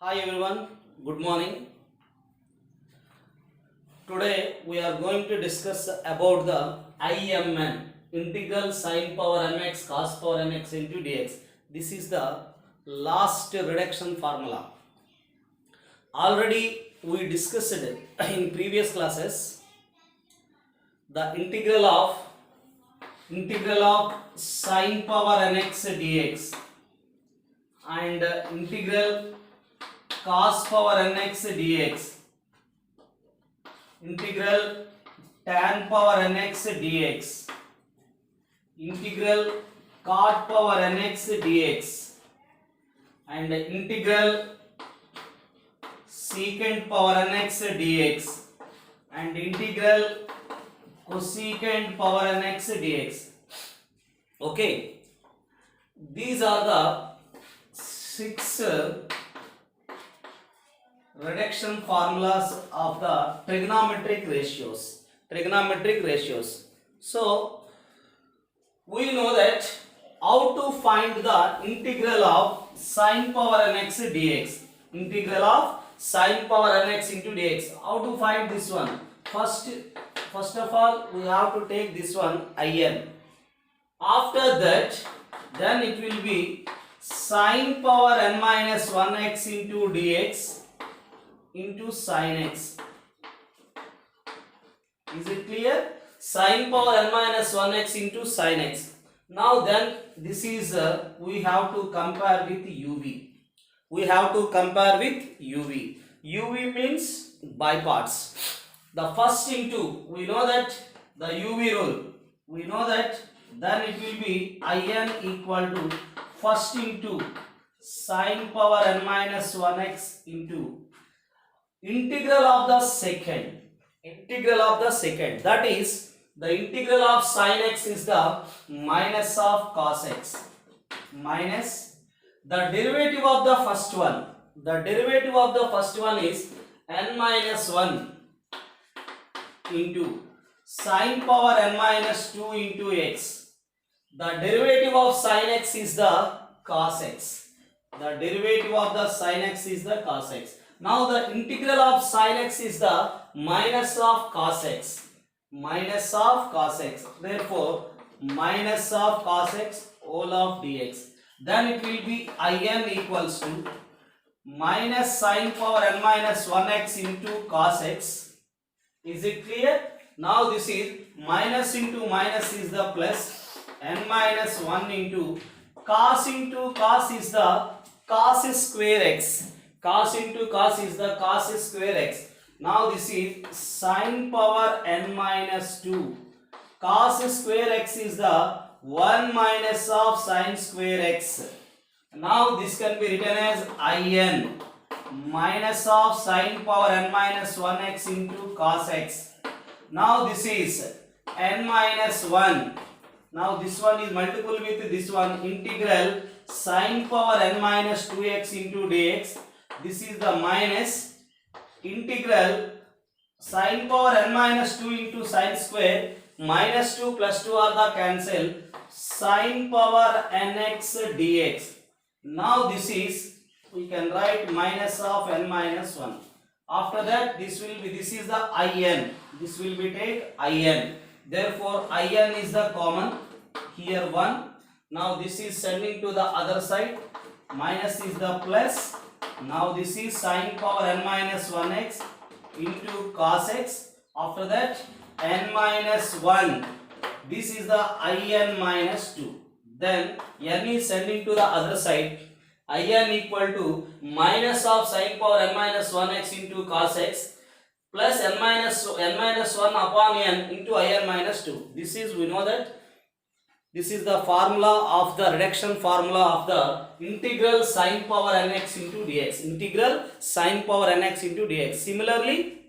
Hi everyone, good morning. Today we are going to discuss about the IMN, integral sine power mx cos power mx into dx. This is the last reduction formula. Already we discussed it in previous classes. The integral of sine power nx dx and integral cos power nx dx, integral tan power nx dx, integral cot power nx dx, and integral secant power nx dx, and integral cosecant power nx dx. Okay, these are the six reduction formulas of the trigonometric ratios. So we know that how to find the integral of sine power nx dx, integral of sine power nx into dx. How to find this one? First of all, we have to take this one in. After that, then it will be sine power n minus 1x into dx into sin x. Is it clear? Sine power n minus 1x into sin x. Now then, this is we have to compare with uv. We have to compare with uv. uv means by parts. The first into, we know that the uv rule. We know that then it will be in equal to first into sine power n minus 1x into integral of the second, that is the integral of sin x is the minus of cos x minus the derivative of the first one. The derivative of the first one is n minus 1 into sin power n minus 2 into x. The derivative of sin x is the cos x. The derivative of the sin x is the cos x. Now the integral of sin x is the minus of cos x. Therefore, minus of cos x whole of dx. Then it will be in equals to minus sine power n minus 1x into cos x. Is it clear? Now this is minus into minus is the plus, n minus 1 into cos is the cos square x. Cos into cos is the cos square x. Now this is sine power n minus 2. Cos square x is the 1 minus of sine square x. Now this can be written as in minus of sine power n minus 1x into cos x. Now this is n minus 1. Now this one is multiple with this one, integral sine power n minus 2x into dx. This is the minus integral sine power n minus 2 into sine square, minus 2 plus 2 are the cancel, sine power nx dx. Now this is, we can write minus of n minus 1. After that, this is the in. This will be take in. Therefore, in is the common. Here 1. Now this is sending to the other side. Minus is the plus. Now this is sine power n minus 1x into cos x. After that, n minus 1. This is the in minus 2. Then n is sending to the other side. In equal to minus of sine power n minus 1x into cos x plus n minus 1 upon n into in minus 2. This is, we know that this is the formula of the reduction formula of the integral sine power nx into dx. Integral sine power nx into dx. Similarly,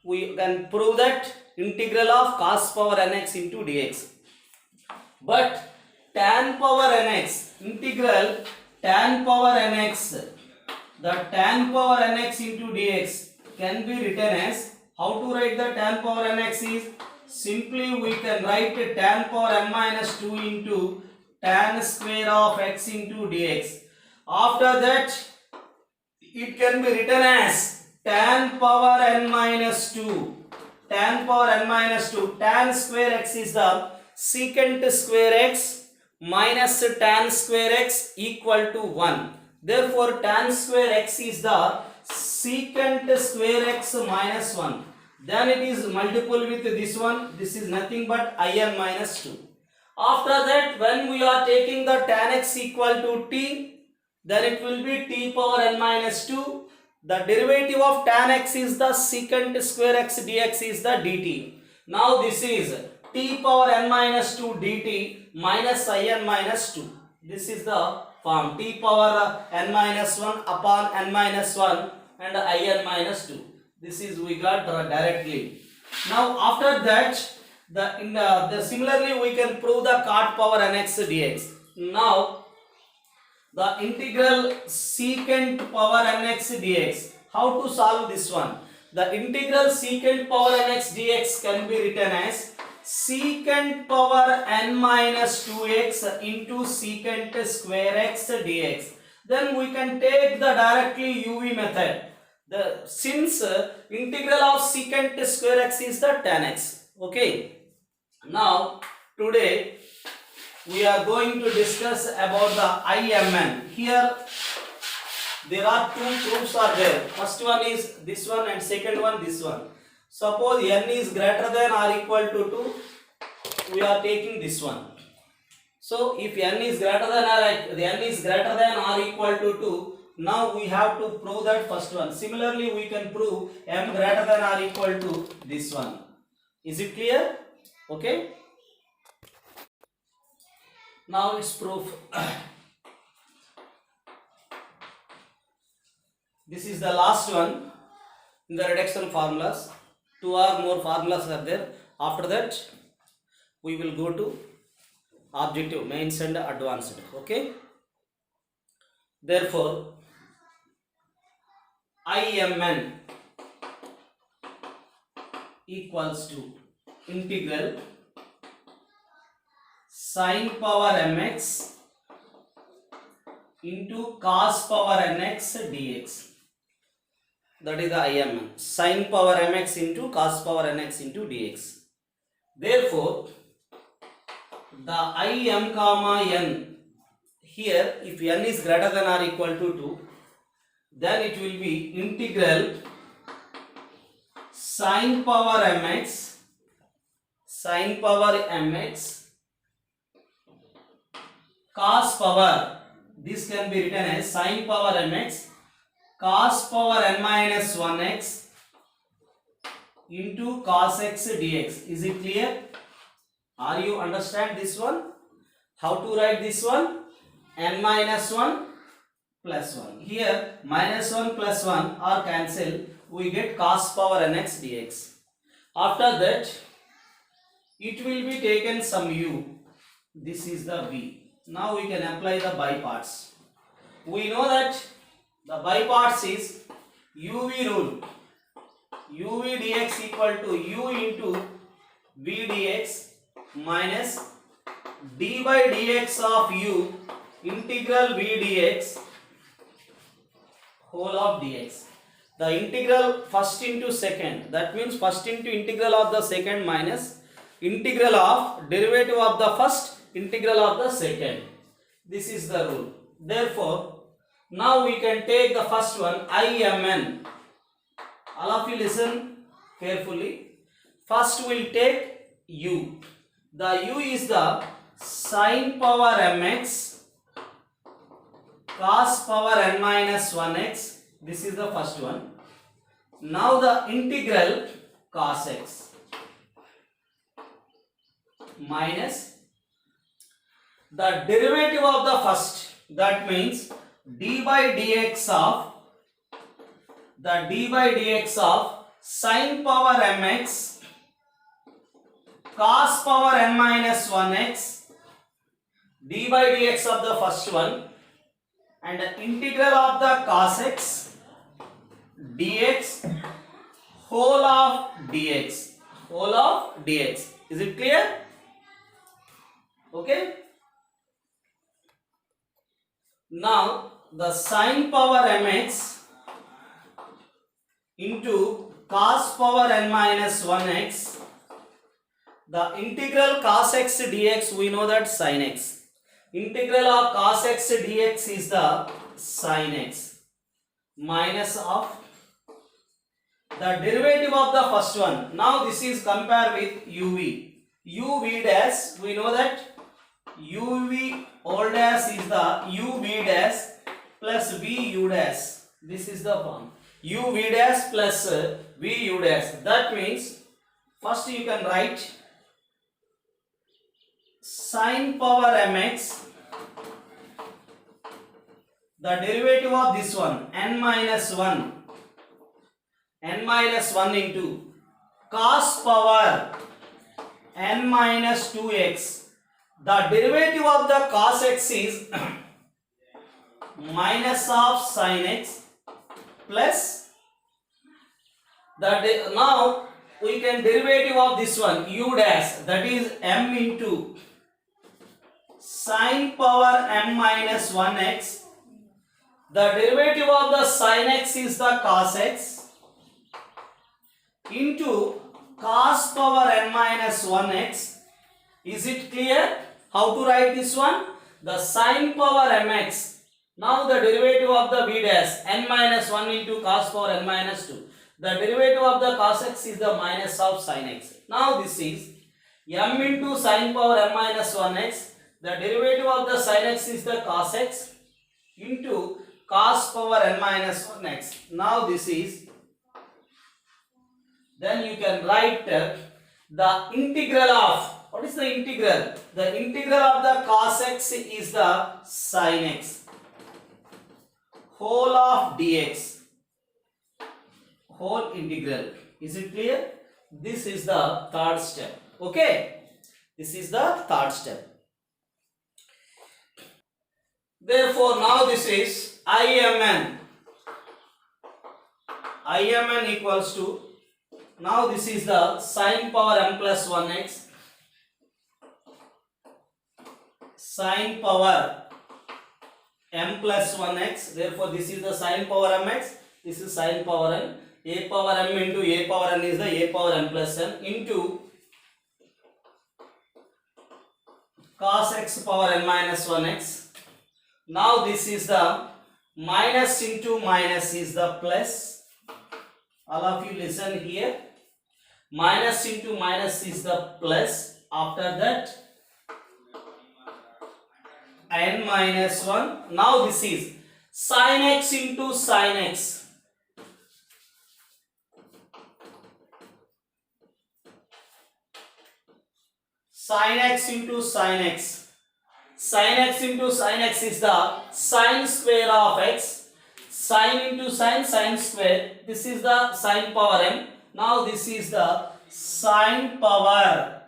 we can prove that integral of cos power nx into dx. But tan power nx, integral tan power nx, the tan power nx into dx can be written as, how to write the tan power nx is, simply we can write tan power n minus 2 into tan square of x into dx. After that, it can be written as tan power n minus 2. Tan power n minus 2. Tan square x is the secant square x minus tan square x equal to 1. Therefore, tan square x is the secant square x minus 1. Then it is multiple with this one. This is nothing but in minus 2. After that, when we are taking the tan x equal to t, then it will be t power n minus 2. The derivative of tan x is the secant square x dx is the dt. Now this is t power n minus 2 dt minus in minus 2. This is the form t power n minus 1 upon n minus 1 and in minus 2. This is we got directly. Now after that, similarly we can prove the cot power nx dx. Now the integral secant power nx dx. How to solve this one? The integral secant power nx dx can be written as secant power n minus 2x into secant square x dx. Then we can take the directly UV method. Since integral of secant square x is the tan x. Okay. Now today we are going to discuss about the IMN. Here there are two proofs are there. First one is this one and second one this one. Suppose n is greater than or equal to 2, we are taking this one. So if n is greater than or equal to 2, now we have to prove that first one. Similarly, we can prove m greater than or equal to this one. Is it clear? Okay. Now its proof. This is the last one in the reduction formulas. 2 or more formulas are there. After that, we will go to objective, mains and advanced. Okay. Therefore, IMN equals to integral sin power mx into cos power nx dx. That is the IMN. Sin power mx into cos power nx into dx. Therefore, the Im comma n here, if n is greater than or equal to 2, then it will be integral sin power mx cos power, this can be written as sin power mx cos power n minus 1x into cos x dx. Is it clear? Are you understand this one? How to write this one? N minus 1 plus 1. Here minus 1 plus 1 are cancelled. We get cos power nx dx. After that, it will be taken some u. This is the v. Now we can apply the by parts. We know that the by parts is uv rule. uv dx equal to u into v dx minus d by dx of u integral v dx whole of dx. The integral first into second, that means first into integral of the second minus integral of derivative of the first integral of the second. This is the rule. Therefore, now we can take the first one, IMN. All of you listen carefully. First we will take u. The u is the sin power mx cos power n minus 1x. This is the first one. Now the integral cos x minus the derivative of the first, that means d by dx of sin power mx cos power n minus 1x, d by dx of the first one, and the integral of the cos x dx whole of dx. Is it clear? Okay. Now the sin power mx into cos power n minus 1x. The integral cos x dx, we know that sin x. Integral of cos x dx is the sin x minus of the derivative of the first one. Now this is compared with uv. uv dash, we know that uv all dash is the uv dash plus vu dash. This is the form uv dash plus vu dash. That means first you can write sin power mx, the derivative of this one n minus 1 into cos power n minus 2x. The derivative of the cos x is minus of sin x plus now we can derivative of this one u dash, that is m into sin power m minus 1x. The derivative of the sin x is the cos x into cos power n minus 1x. Is it clear? How to write this one? The sin power mx. Now the derivative of the v dash n minus 1 into cos power n minus 2. The derivative of the cos x is the minus of sin x. Now this is m into sin power m minus 1x. The derivative of the sin x is the cos x into cos power n minus 1x. Now this is, then you can write the integral of, what is the integral? The integral of the cos x is the sin x whole of dx, whole integral. Is it clear? This is the third step. Okay, this is the third step. Therefore now this is imn equals to, now this is the sin power m plus 1x, sin power m plus 1x. Therefore this is the sin power mx, this is sin power n. A power m into a power n is the a power m plus n into cos x power n minus 1x. Now this is the minus into minus is the plus. All of you listen here. Minus into minus is the plus. After that n minus 1. Now this is sin x into sin x. Sin x into sin x. Sin x into sin x is the sin square of x. Sin into sin, sin square. This is the sin power m. Now this is the sin power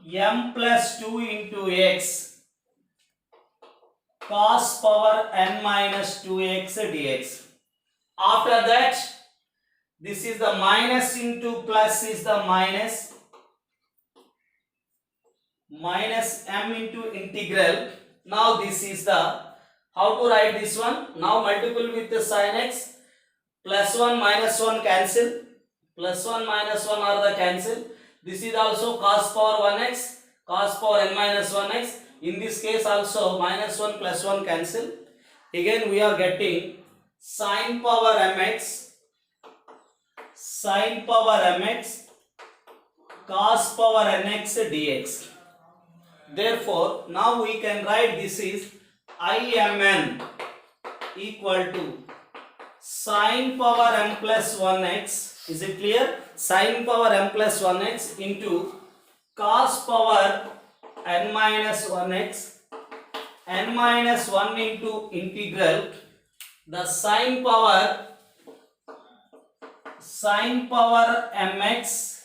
m plus 2 into x cos power n minus 2x dx. After that, this is the minus into plus is the minus m into integral. Now this is the, how to write this one? Now multiple with the sin x, plus 1 minus 1 cancel, plus 1 minus 1 are the cancel. This is also cos power 1x, cos power n minus 1x. In this case also minus 1 plus 1 cancel. Again we are getting sin power mx, sin power mx, cos power nx dx. Therefore now we can write this is imn equal to sin power m plus 1x. Is it clear? Sin power m plus 1x into cos power n minus 1x, n minus 1 into integral the sin power mx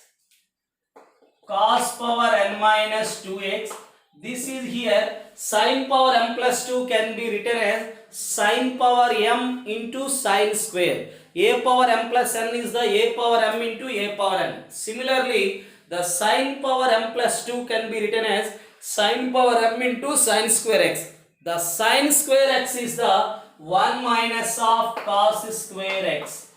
cos power n minus 2x. This is here sin power m plus 2 can be written as sin power m into sin square. A power m plus n is the a power m into a power n. Similarly, the sin power m plus 2 can be written as sin power m into sin square x. The sin square x is the 1 minus of cos square x.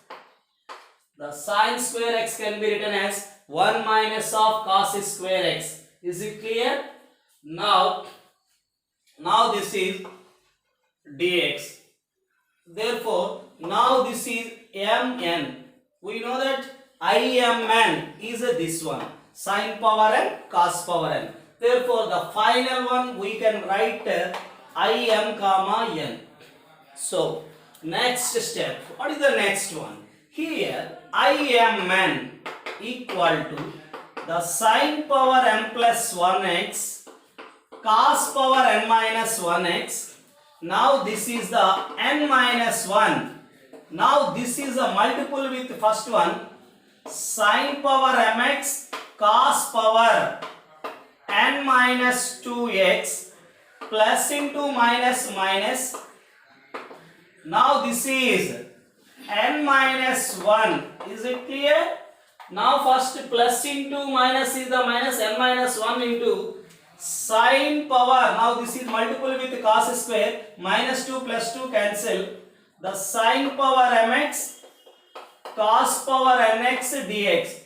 The sine square x can be written as 1 minus of cos square x. Is it clear? Now this is dx. Therefore, now this is mn. We know that imn is this one, sine power n, cos power n. Therefore, the final one we can write im comma n. So, next step. What is the next one? Here, imn equal to the sine power n plus 1x cos power n minus 1x. Now this is the n minus 1. Now this is a multiple with first one, sine power mx cos power n minus 2x plus into minus minus. Now this is n minus 1. Is it clear? Now first plus into minus is the minus, n minus 1 into sine power. Now this is multiple with cos square, minus 2 plus 2 cancel. The sine power mx cos power nx dx.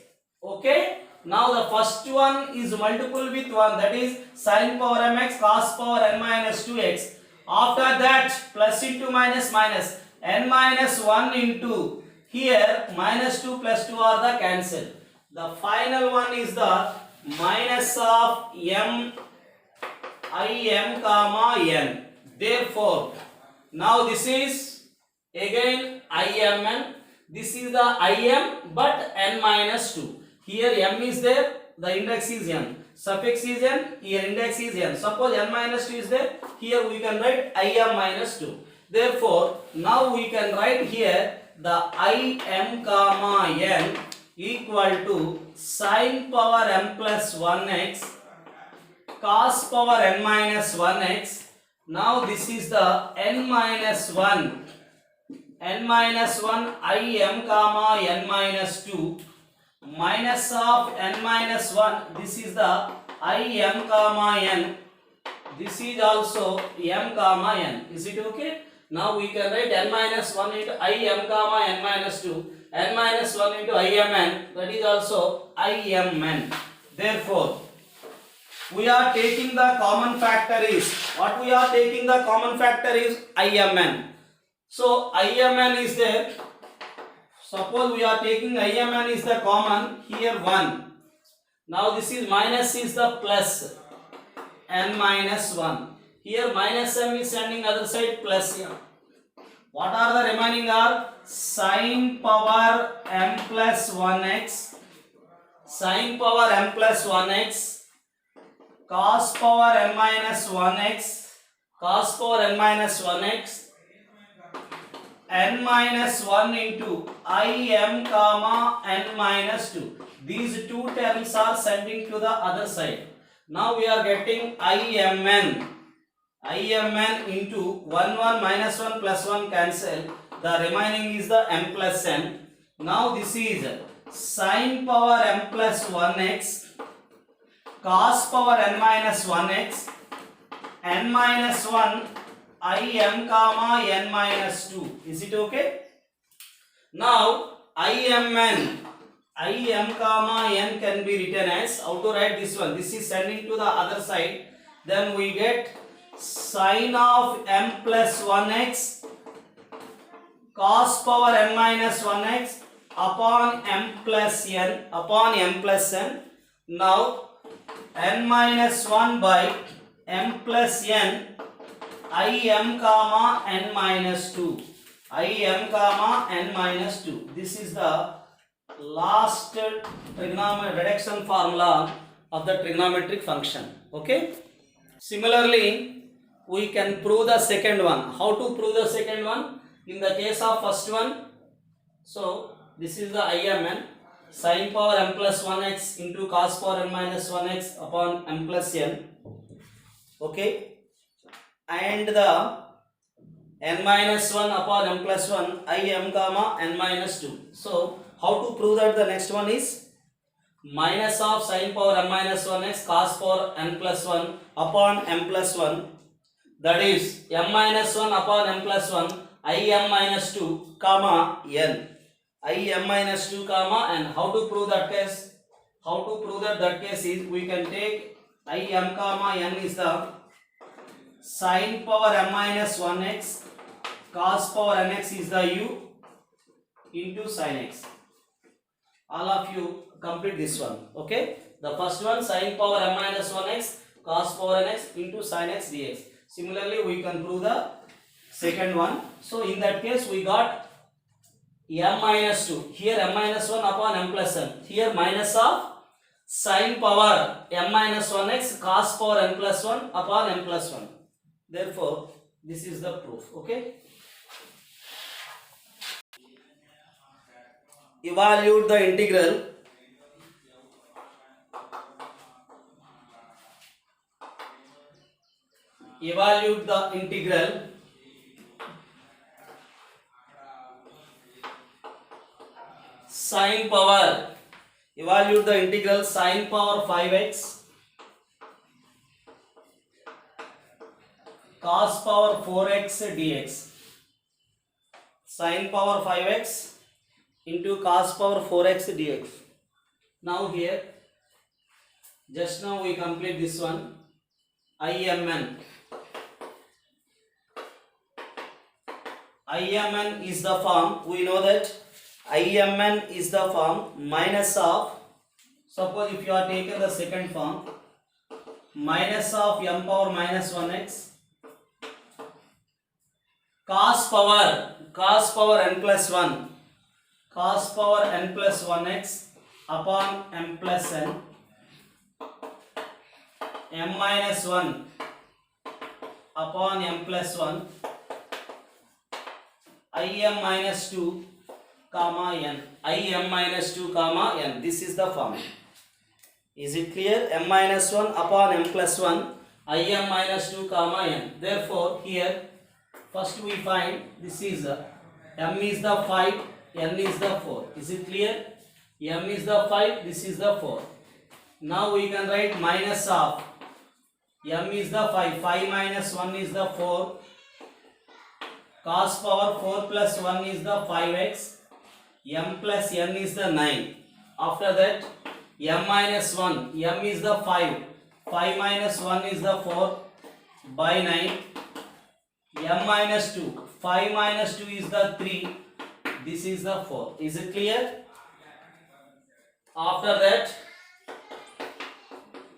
Okay. Now the first one is multiple with 1, that is sine power mx cos power n minus 2x. After that plus into minus minus, n minus 1 into here minus 2 plus 2 are the cancel. The final one is the minus of im comma n. Therefore, now this is again imn. This is the im but n minus 2. Here m is there, the index is n. Suffix is n, here index is n. Suppose n minus 2 is there, here we can write im minus 2. Therefore, now we can write here the im comma n equal to sine power m plus 1x cos power n minus 1x. Now this is the n minus 1 im comma n minus 2 minus of n minus 1. This is the im comma n. This is also m comma n. Is it okay? Now we can write n minus 1 into im comma n minus 2, n minus 1 into imn, that is also imn. Therefore, we are taking the common factor is, what we are taking the common factor is imn. So imn is there. Suppose we are taking imn is the common, here 1. Now this is minus is the plus, n minus 1. Here minus m is sending other side plus m. What are the remaining are sine power m plus 1x, sine power m plus 1x, cos power n minus 1x, cos power n minus 1x, n minus 1 into im comma n minus 2. These two terms are sending to the other side. Now we are getting imn into 1 minus 1 plus 1 cancel. The remaining is the m plus n. Now this is sine power m plus 1x cos power n minus 1x n minus 1 im comma n minus 2. Is it okay? Now im comma n can be written as, how to write this one? This is sending to the other side. Then we get sine of m plus 1x cos power n minus 1x upon m plus n. Now n minus 1 by m plus n im comma n minus 2. This is the last trigonometric reduction formula of the trigonometric function. Okay. Similarly, we can prove the second one. How to prove the second one? In the case of first one, so this is the imn, sine power m plus 1x into cos power n minus 1x upon m plus n. Okay. And the n minus 1 upon m plus 1 im comma n minus 2. So how to prove that? The next one is minus of sine power m minus 1x cos power n plus 1 upon m plus 1, that is m minus 1 upon m plus 1 im minus 2 comma n. I m minus 2 comma n. How to prove that case? How to prove that case is we can take I m comma n is the sin power m minus 1x cos power nx is the u into sin x. All of you complete this one. Okay, the first one sin power m minus 1x cos power nx into sin x dx. Similarly we can prove the second one. So in that case we got m minus 2, here m minus 1 upon m plus n, here minus of sin power m minus 1x cos power n plus 1 upon m plus 1. Therefore this is the proof. Okay, evaluate the integral sin power, evaluate the integral sin power 5x cos power 4x dx. Sin power 5x into cos power 4x dx. Now here, just now we complete this one. IMN is the form, we know that IMN is the form minus of, suppose if you are taking the second form, minus of m power minus 1x cos power n plus 1, cos power n plus 1x upon m plus n, m minus 1 upon m plus 1, im minus 2 comma n, im minus 2 comma n. This is the form. Is it clear? M minus 1 upon m plus 1, im minus 2 comma n. Therefore here first we find this is m is the 5, n is the 4. Is it clear? M is the 5, this is the 4. Now we can write minus of m is the 5, 5 minus 1 is the 4, cos power 4 plus 1 is the 5x, m plus n is the 9. After that m minus 1, m is the 5, 5 minus 1 is the 4 by 9, m minus 2, 5 minus 2 is the 3, this is the 4. Is it clear? After that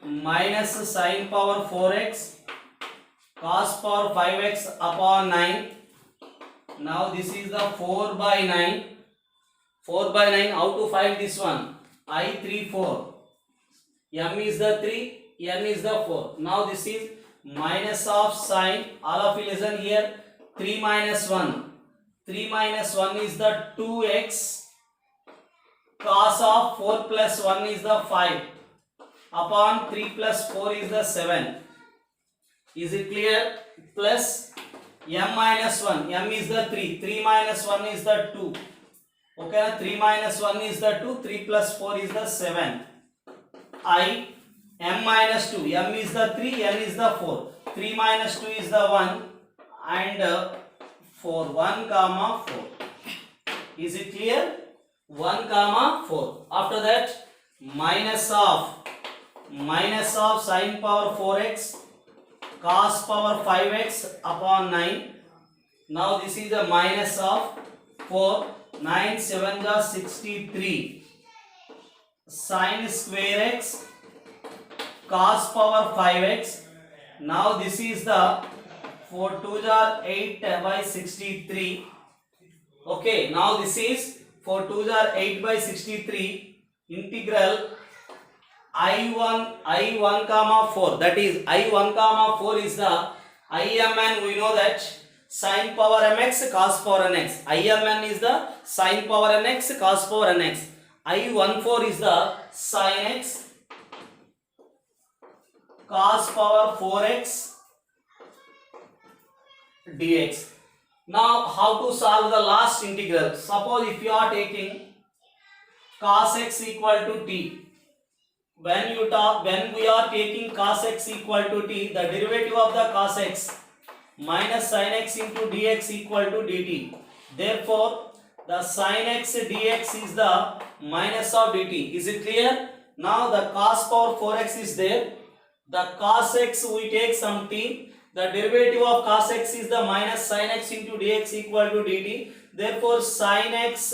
minus sin power 4x cos power 5x upon 9. Now this is the 4 by 9. 4 by 9, how to find this one? I 3 4. M is the 3, n is the 4. Now this is minus of sin, all of you listen here, 3 minus 1. 3 minus 1 is the 2x, cos of 4 plus 1 is the 5 upon 3 plus 4 is the 7. Is it clear? Plus m minus 1, m is the 3, 3 minus 1 is the 2. Okay, 3 minus 1 is the 2, 3 plus 4 is the 7. I m minus 2, m is the 3, n is the 4. 3 minus 2 is the 1 and 4, 1 comma 4. Is it clear? 1 comma 4. After that minus of sin power 4x cos power 5x upon 9. Now this is the minus of 4, 9 7 are 63 sin square x cos power 5x. Now this is the 4 2 are 8 by 63. Okay, now this is 4 2 are 8 by 63 integral I1 comma 4, that is I1 comma 4 is the IMN. We know that sin power mx cos power nx. IMN is the sin power nx cos power nx. I14 is the sin x cos power 4x dx. Now how to solve the last integral? Suppose if you are taking cos x equal to t. When we are taking cos x equal to t, the derivative of the cos x minus sin x into dx equal to dt. Therefore, the sin x dx is the minus of dt. Is it clear? Now the cos power 4x is there. The cos x we take some t. The derivative of cos x is the minus sin x into dx equal to dt. Therefore sin x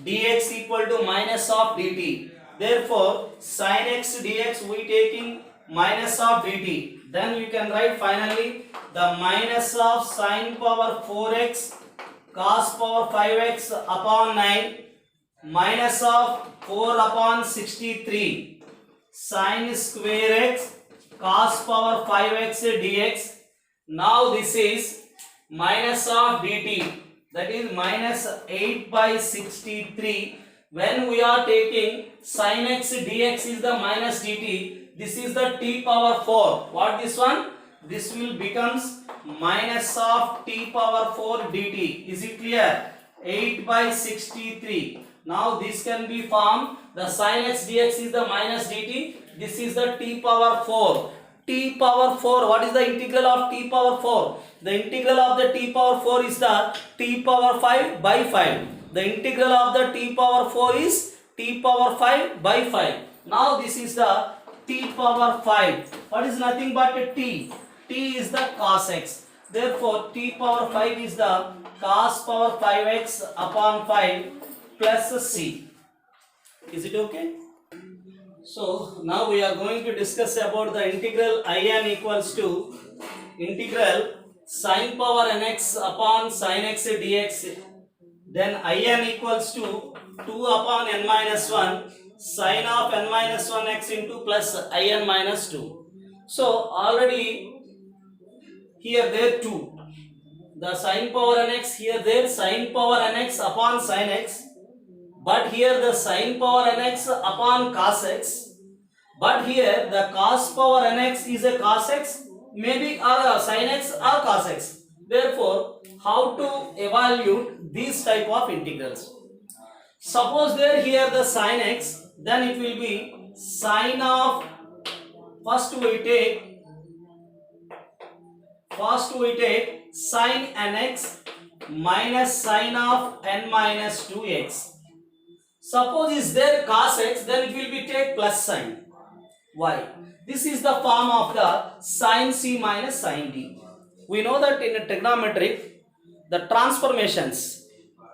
dx equal to minus of dt. Therefore sin x dx we taking minus of dt. Then you can write finally the minus of sin power 4x cos power 5x upon 9 minus of 4 upon 63 sin square x cos power 5x dx. Now this is minus of dt, that is minus 8 by 63. When we are taking sin x dx is the minus dt, this is the t power 4. What this one? This will becomes minus of t power 4 dt. Is it clear? 8 by 63. Now this can be formed. The sin x dx is the minus dt. This is the t power 4. T power 4. What is the integral of t power 4? The integral of the t power 4 is the t power 5 by 5. The integral of the t power 4 is t power 5 by 5. Now this is the t power 5. What is nothing but a t? T is the cos x. Therefore t power 5 is the cos power 5x upon 5 plus c. Is it okay? So now we are going to discuss about the integral in equals to integral sin power nx upon sin x dx. Then in equals to 2 upon n minus 1 sin of n minus 1 x into plus in minus 2. So already here there 2. The sin power nx, here there sin power nx upon sin x. But here the sin power nx upon cos x. But here the cos power nx is a cos x, maybe or sin x or cos x. Therefore, how to evaluate these type of integrals? Suppose there here the sin x, then it will be sin of, first we take sin nx minus sin of n minus 2x. Suppose is there cos x, then it will be take plus sign. Why? This is the form of the sin c minus sin d. We know that in a trigonometric, the transformations,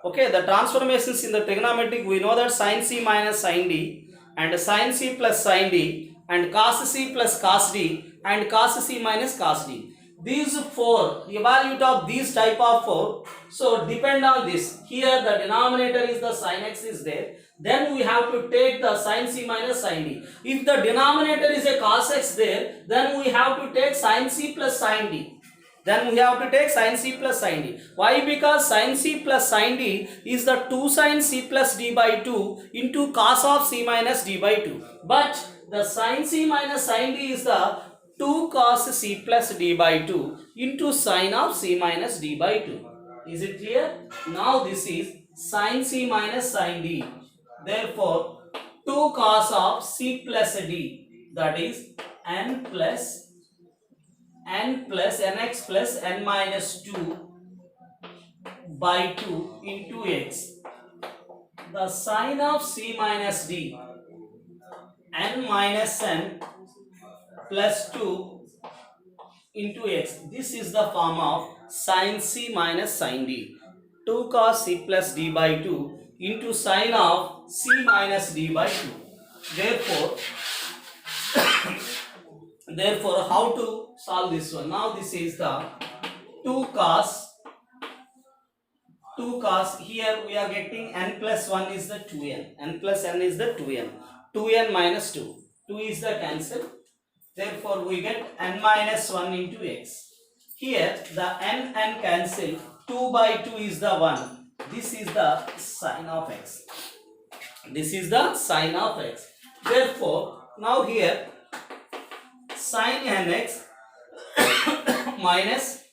okay, the transformations in the trigonometric, we know that sin c minus sin d and sin c plus sin d and cos c plus cos d and cos c minus cos d. These four, evaluate of these type of four, so depend on this. Here the denominator is the sin x is there, then we have to take the sin c minus sin d. If the denominator is a cos x there, then we have to take sin c plus sin d. Then we have to take sin c plus sin d. Why? Because sin c plus sin d is the 2 sin c plus d by 2 into cos of c minus d by 2. But the sin c minus sin d is the 2 cos c plus d by 2 into sin of c minus d by 2. Is it clear? Now this is sin c minus sin d. Therefore, 2 cos of c plus d, that is n plus nx plus n minus 2 by 2 into x. The sin of c minus d, n minus n plus 2 into x. This is the form of sin c minus sin d. 2 cos c plus d by 2 into sin of c minus d by 2. Therefore, how to solve this one? Now this is the 2 cos, here we are getting n plus 1 is the 2n, n plus n is the 2n, 2n minus 2, 2 is the cancel. Therefore, we get n minus 1 into x. Here the n cancel, 2 by 2 is the 1. This is the sin of x. This is the sin of x. Therefore, now here sin nx minus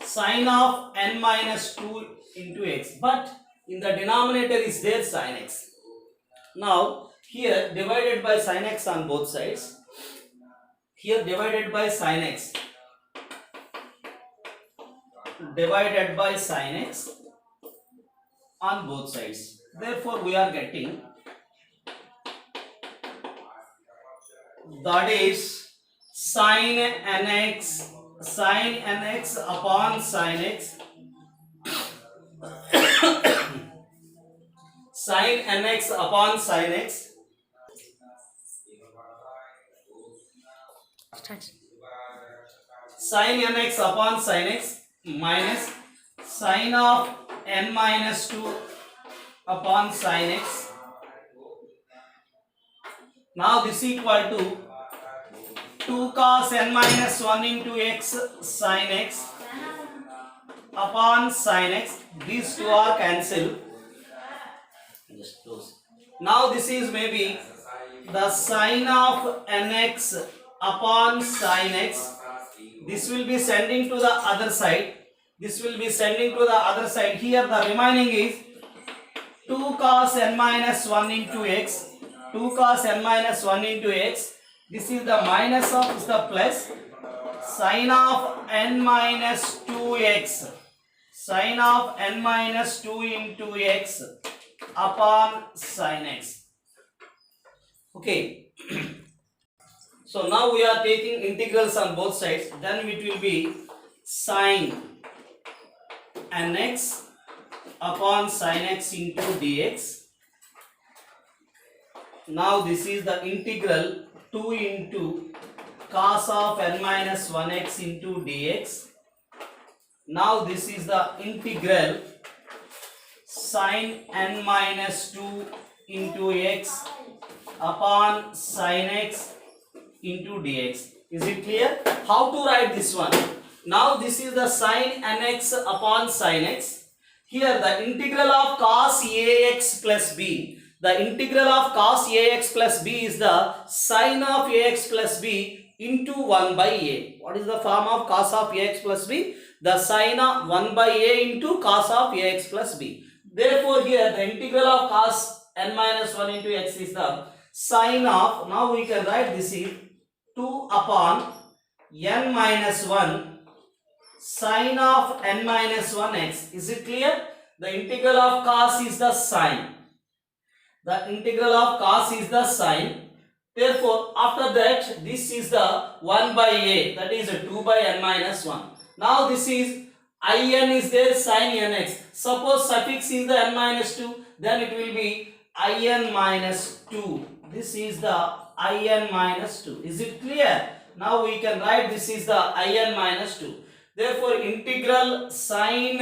sin of n minus 2 into x. But in the denominator is there sin x. Now here divided by sin x on both sides. Here divided by sin x, divided by sin x, on both sides. Therefore, we are getting, that is sin nx upon sin x, sin nx upon sin x sin nx upon sin x minus sin of n minus 2 upon sin x. Now this is equal to 2 cos n minus 1 into x sin x upon sin x. These two are cancelled. Just close. Now this is maybe the sin of nx upon sin x. This will be sending to the other side. This will be sending to the other side. Here the remaining is 2 cos n minus 1 into x. 2 cos n minus 1 into x. This is the minus of the plus. Sin of n minus 2x. Sin of n minus 2 into x upon sin x. Okay. So now we are taking integrals on both sides. Then it will be sin nx upon sin x into dx. Now this is the integral 2 into cos of n minus 1x into dx. Now this is the integral sin n minus 2 into x upon sin x into dx. Is it clear? How to write this one? Now this is the sin nx upon sin x. Here the integral of cos ax plus b. The integral of cos ax plus b is the sin of ax plus b into 1 by a. What is the form of cos of ax plus b? The sin of 1 by a into cos of ax plus b. Therefore here the integral of cos n minus 1 into x is the sin of, now we can write this is 2 upon n minus 1 sin of n minus 1x. Is it clear? The integral of cos is the sine. The integral of cos is the sine. Therefore, after that, this is the 1 by a, that is 2 by n minus 1. Now this is in is there, sin nx. Suppose suffix is the n minus 2, then it will be in minus 2. This is the in minus 2. Is it clear? Now we can write this is the in minus 2. Therefore, integral sin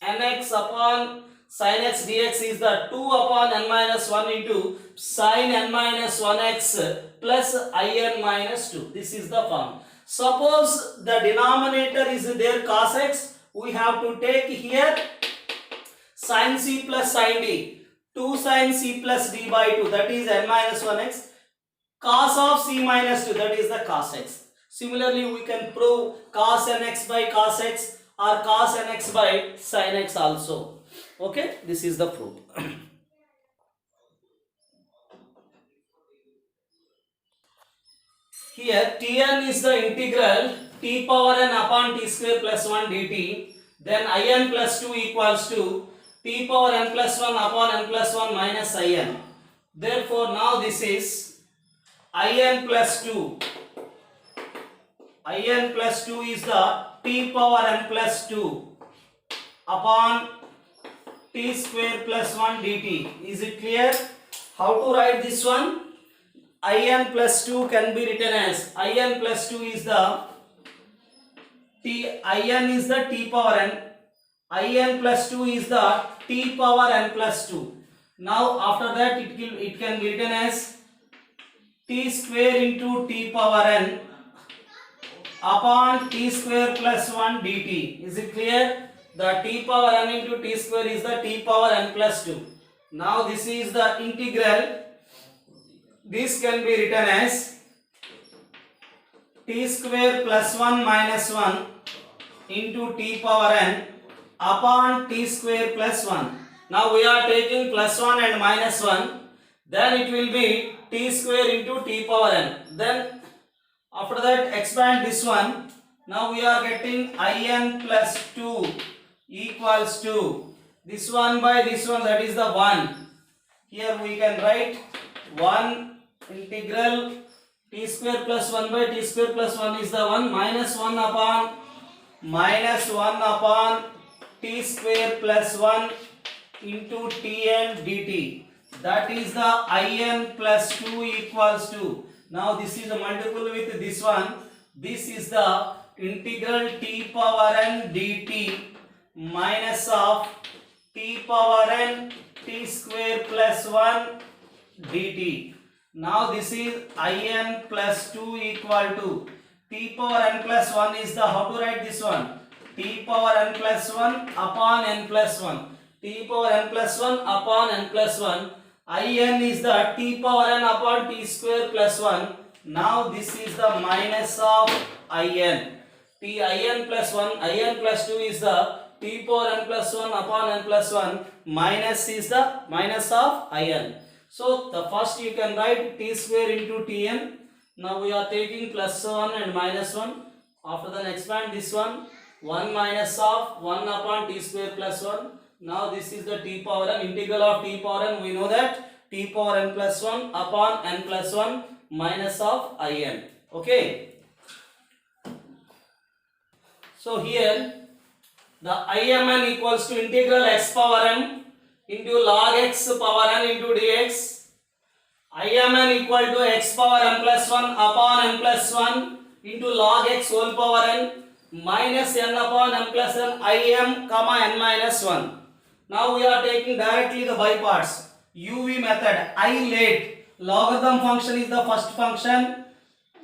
nx upon sin x dx is the 2 upon n minus 1 into sin n minus 1x plus in minus 2. This is the form. Suppose the denominator is there cos x, we have to take here sin c plus sin d. 2 sin c plus d by 2, that is n minus 1x. Cos of c minus 2, that is the cos x. Similarly, we can prove cos nx by cos x or cos nx by sin x also. Okay, this is the proof. Here Tn is the integral t power n upon t square plus 1 dt. Then in plus 2 equals to t power n plus 1 upon n plus 1 minus in. Therefore, now this is in plus 2. In plus 2 is the t power n plus 2 upon t square plus 1 dt. Is it clear? How to write this one? In plus 2 can be written as in plus 2 is the in is the t power n. In plus 2 is the t power n plus 2. Now after that it can be written as t square into t power n upon t square plus 1 dt. Is it clear? The t power n into t square is the t power n plus 2. Now this is the integral. This can be written as t square plus 1 minus 1 into t power n upon t square plus 1. Now we are taking plus 1 and minus 1. Then it will be t square into t power n. Then after that expand this one. Now we are getting in plus 2 equals to this one by this one, that is the 1. Here we can write 1 integral t square plus 1 by t square plus 1 is the 1 minus 1 upon t square plus 1 into tn dt. That is the in plus 2 equals to. Now this is a multiple with this one. This is the integral t power n dt minus of t power n t square plus 1 dt. Now this is in plus 2 equal to t power n plus 1 is the, how to write this one? T power n plus 1 upon n plus 1. T power n plus 1 upon n plus 1. In is the t power n upon t square plus 1. Now this is the minus of in. In plus 1, in plus 2 is the t power n plus 1 upon n plus 1. Minus is the minus of in. So the first you can write t square into tn. Now we are taking plus 1 and minus 1. After then expand this one. 1 minus of 1 upon t square plus 1. Now this is the t power n, integral of t power n. We know that t power n plus 1 upon n plus 1 minus of in. Okay. So here the imn equals to integral x power m into log x power n into dx. Imn equal to x power m plus 1 upon m plus 1 into log x whole power n minus n upon m plus n im comma n minus 1. Now we are taking directly the by parts. UV method. I late. Logarithm function is the first function.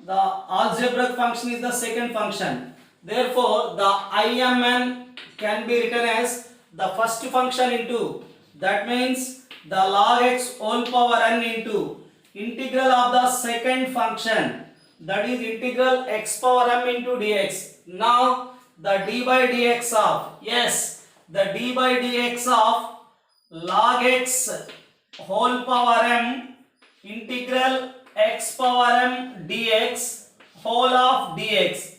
The algebraic function is the second function. Therefore, the imn can be written as the first function into, that means the log x whole power n into integral of the second function, that is integral x power m into dx. Now the d by dx of, yes, the d by dx of log x whole power m integral x power m dx whole of dx.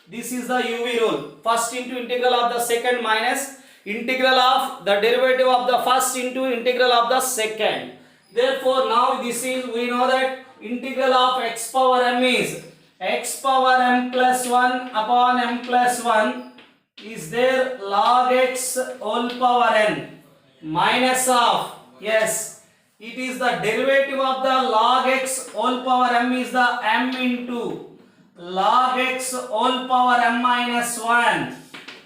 This is the UV rule. First into integral of the second minus integral of the derivative of the first into integral of the second. Therefore now this is, we know that integral of x power m is x power m plus 1 upon m plus 1 is there log x whole power n minus of, yes, it is the derivative of the log x whole power m is the m into log x whole power m minus 1.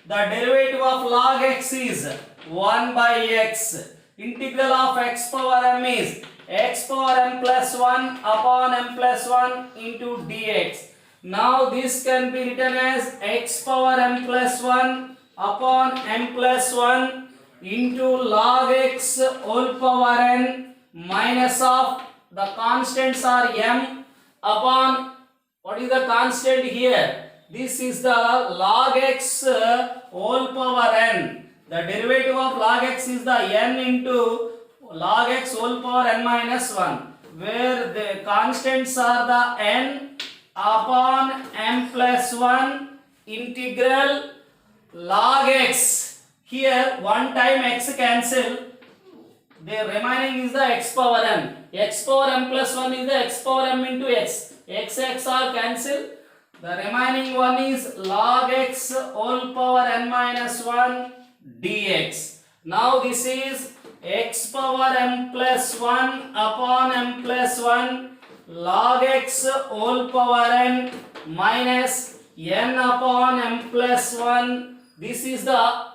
The derivative of log x is 1 by x. Integral of x power m is x power m plus 1 upon m plus 1 into dx. Now this can be written as x power m plus 1 upon m plus 1 into log x whole power n minus of, the constants are m upon, what is the constant here? This is the log x whole power n. The derivative of log x is the n into log x whole power n minus 1, where the constants are the n upon m plus 1 integral log x. Here one time x cancel, the remaining is the x power m. X power m plus 1 is the x power m into x. X are cancel. The remaining one is log x whole power n minus 1 dx. Now this is x power m plus 1 upon m plus 1 log x whole power n minus n upon m plus 1. This is the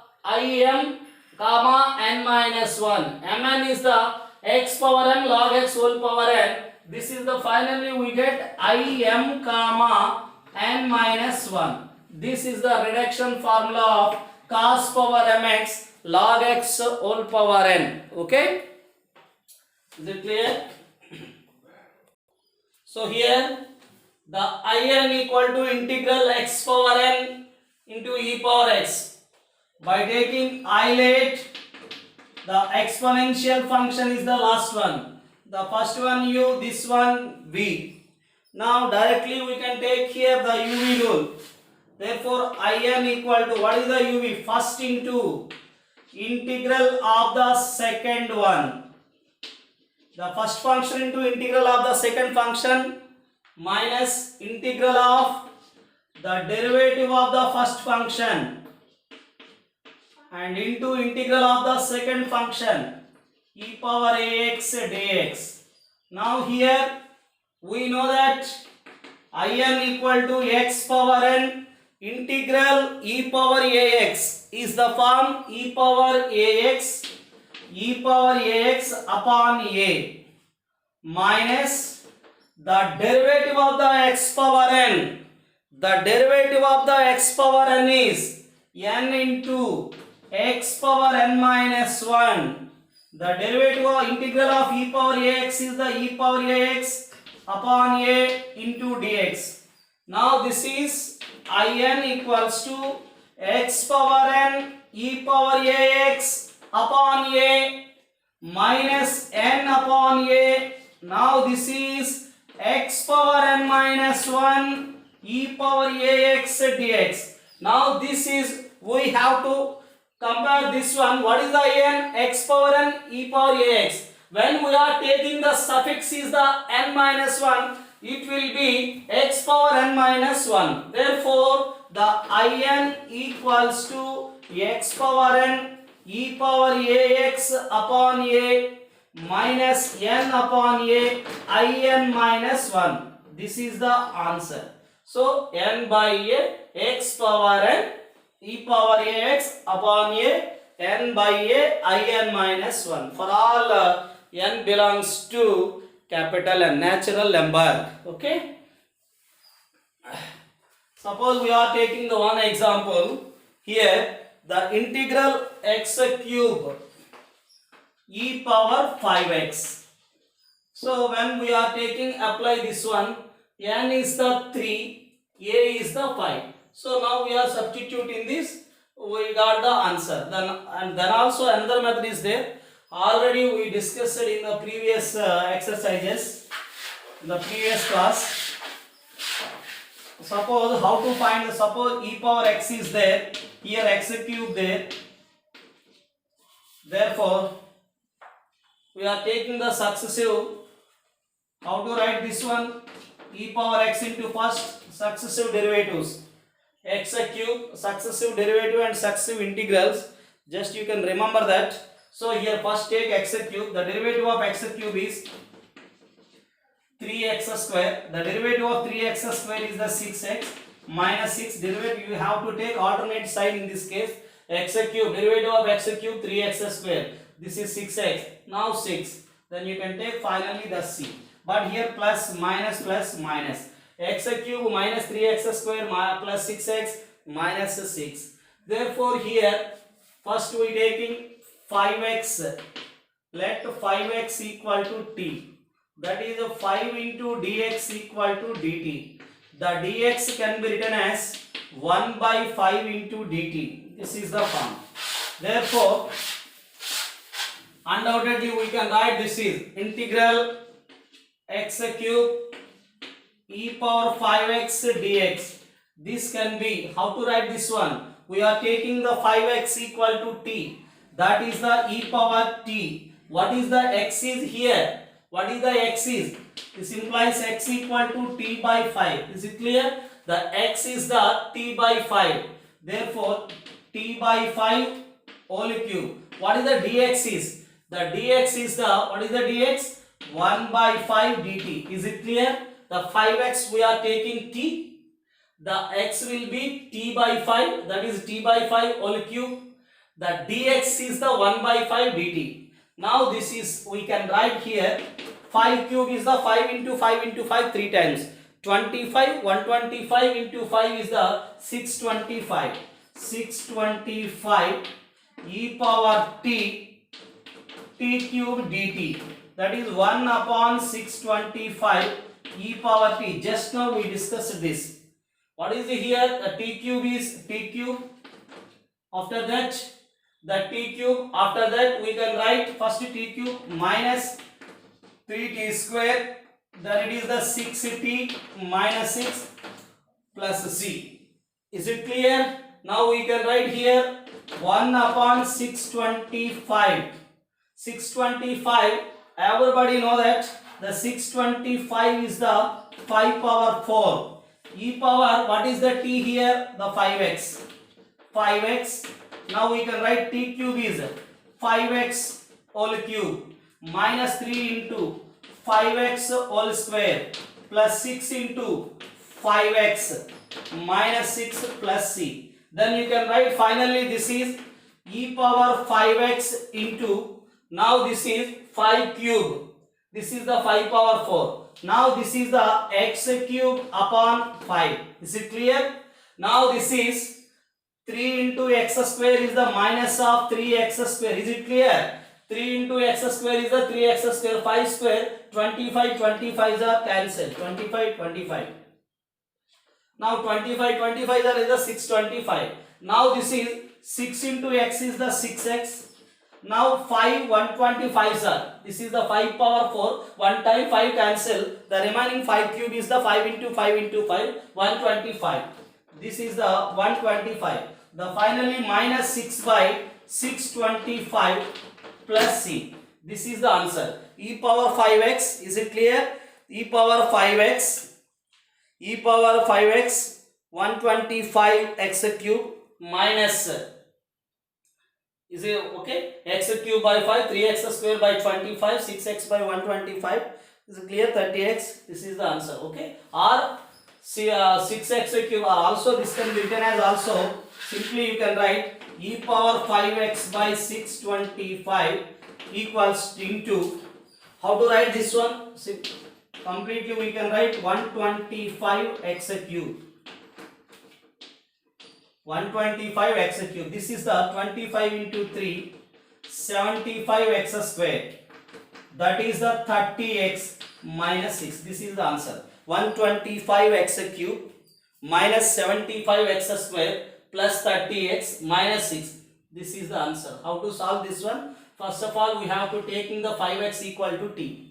im comma n minus 1. Mn is the x power m log x whole power n. This is the, finally we get im comma n minus 1. This is the reduction formula of cos power mx log x whole power n. Okay? Is it clear? So here the in equal to integral x power n into e power x. By taking I late, the exponential function is the last one. The first one u, this one v. Now directly we can take here the uv rule. Therefore in equal to, what is the uv? First into integral of the second one. The first function into integral of the second function minus integral of the derivative of the first function and into integral of the second function e power ax dx. Now here we know that in equal to x power n integral e power ax is the form e power ax upon a minus the derivative of the x power n. The derivative of the x power n is n into x power n minus 1. The derivative of integral of e power ax is the e power ax upon a into dx. Now this is in equals to x power n e power ax upon a minus n upon a. Now this is x power n minus 1 e power ax dx. Now this is, we have to compare this one. What is the n? X power n e power ax. When we are taking the suffix is the n minus 1, it will be x power n minus 1. Therefore, the in equals to x power n e power ax upon a minus n upon a in minus 1. This is the answer. So, n by a x power n e power ax upon a n by a in minus 1. For all n belongs to capital N, natural number. Okay. Suppose we are taking the one example here, the integral x cube e power 5x. So when we are taking, apply this one, n is the 3, a is the 5. So now we are substituting this, we got the answer. Then also another method is there. Already we discussed it in the previous exercises, in the previous class. Suppose how to find, suppose e power x is there, here x cube there. Therefore, we are taking the successive. How to write this one? E power x into first successive derivatives. X cube, successive derivative and successive integrals. Just you can remember that. So here first take x cube. The derivative of x cube is 3x square. The derivative of 3x square is the 6x minus 6. Derivative, you have to take alternate sign in this case. X cube, derivative of x cube 3x square. This is 6x. Now 6. Then you can take finally the c. But here plus minus plus minus. X cube minus 3x square plus 6x minus 6. Therefore here first we taking 5x. Let 5x equal to t. That is 5 into dx equal to dt. The dx can be written as 1 by 5 into dt. This is the form. Therefore, undoubtedly we can write this is integral x cube e power 5x dx. This can be, how to write this one? We are taking the 5x equal to t. That is the e power t. What is the x is here? What is the x is? This implies x equal to t by 5. Is it clear? The x is the t by 5. Therefore, t by 5 whole cube. What is the dx is? The dx is the, what is the dx? 1 by 5 dt. Is it clear? The 5x we are taking t. The x will be t by 5. That is t by 5 whole cube. The dx is the 1 by 5 dt. Now this is, we can write here, 5 cube is the 5 into 5 into 5 3 times. 25, 125 into 5 is the 625. 625 e power t cube dt. That is 1 upon 625 e power t. Just now we discussed this. What is here? The t cube is t cube. After that, the t cube. After that, we can write first t cube minus 3t square. Then it is the 6t minus 6 plus c. Is it clear? Now we can write here 1 upon 625. 625, everybody know that the 625 is the 5 power 4. E power, what is the t here? The 5x. 5x. Now we can write t cube is 5x whole cube minus 3 into 5x whole square plus 6 into 5x minus 6 plus c. Then you can write finally this is e power 5x into, now this is 5 cube. This is the 5 power 4. Now this is the x cube upon 5. Is it clear? Now this is 3 into x square is the minus of 3x square. Is it clear? 3 into x square is the 3x square. 5 square, 25, 25 are cancelled. 25, 25. Now 25, 25 is the 625. Now this is 6 into x is the 6x. Now 5, 125 are. This is the 5 power 4. 1 time 5 cancel. The remaining 5 cube is the 5 into 5 into 5. 125. This is the 125. The finally minus 6 by 625 plus c. This is the answer. E power 5x. Is it clear? E power 5x. E power 5x 125 x cube minus, is it okay? X cube by 5, 3x square by 25, 6x by 125. Is it clear? 30x. This is the answer. Okay. Or 6x cube, or also this can be written as also, simply you can write e power 5x by 625 equals into, how to write this one? Completely we can write 125 x cube. 125 x cube. This is the 25 into 3, 75 x square. That is the 30x minus 6. This is the answer. 125 x cube minus 75 x square plus 30x minus 6. This is the answer. How to solve this one? First of all, we have to take in the 5x equal to t.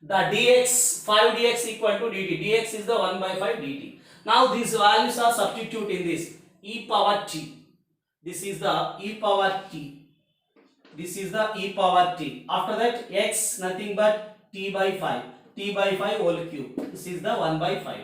The dx, 5 dx equal to dt. Dx is the 1 by 5 dt. Now these values are substitute in this. E power t. This is the e power t. This is the e power t. After that, x nothing but t by 5. T by 5 whole cube. This is the 1 by 5.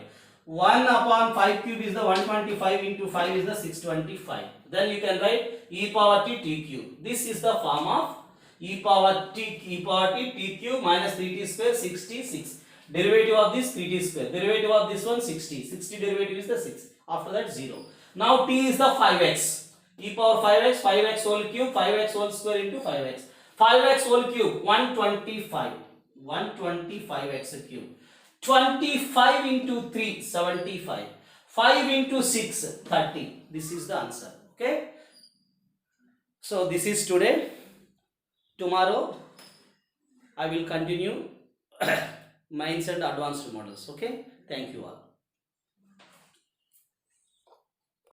1 upon 5 cube is the 125 into 5 is the 625. Then you can write e power t t cube. This is the form of e power t t cube minus 3t square 66. Derivative of this 3t square. Derivative of this one 60. 60 derivative is the 6. After that 0. Now t is the 5x. E power 5x, 5x whole cube, 5x whole square into 5x. 5x whole cube 125. 125 x cube. 25 into 3 75. 5 into 6 30. This is the answer. Okay. So this is today. Tomorrow I will continue mains and advanced models. Okay. Thank you all.